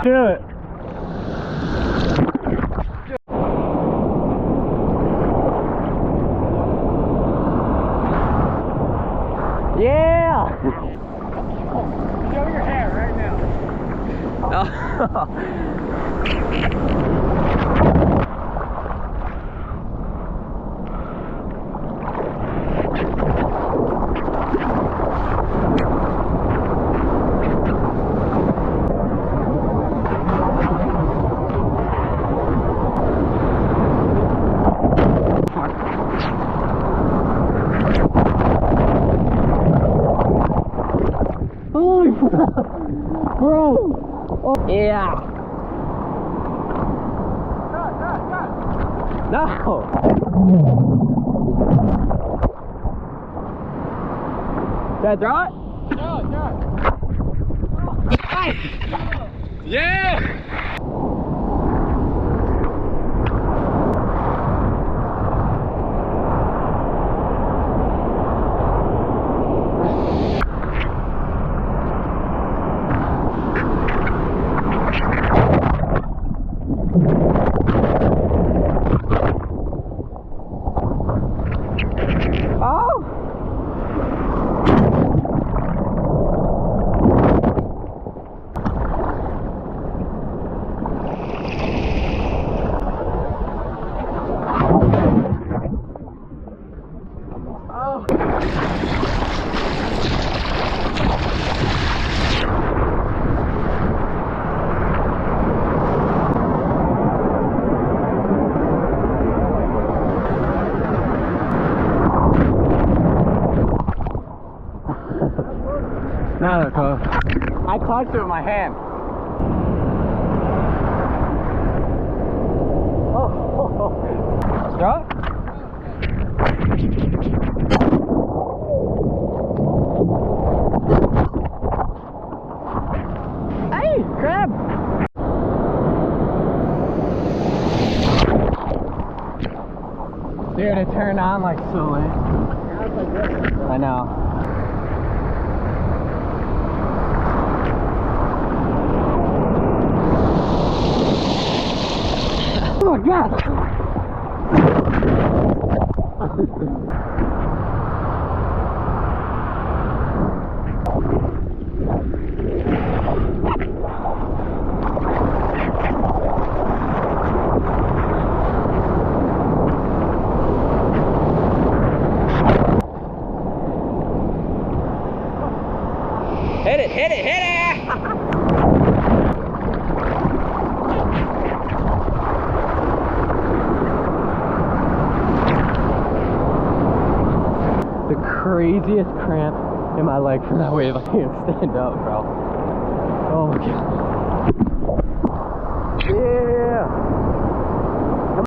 Do it. Yeah! Show your hair right now. Bro! Oh, yeah! No! Did I throw it? Yeah! Now they're close. I clutched it with my hand. Throw it? Hey, crab! Dude, it turned on like so late. I know. Oh my god! Hit it, hit it, hit it! The craziest cramp in my leg from that wave. I can't stand up, bro. Oh my god. Yeah!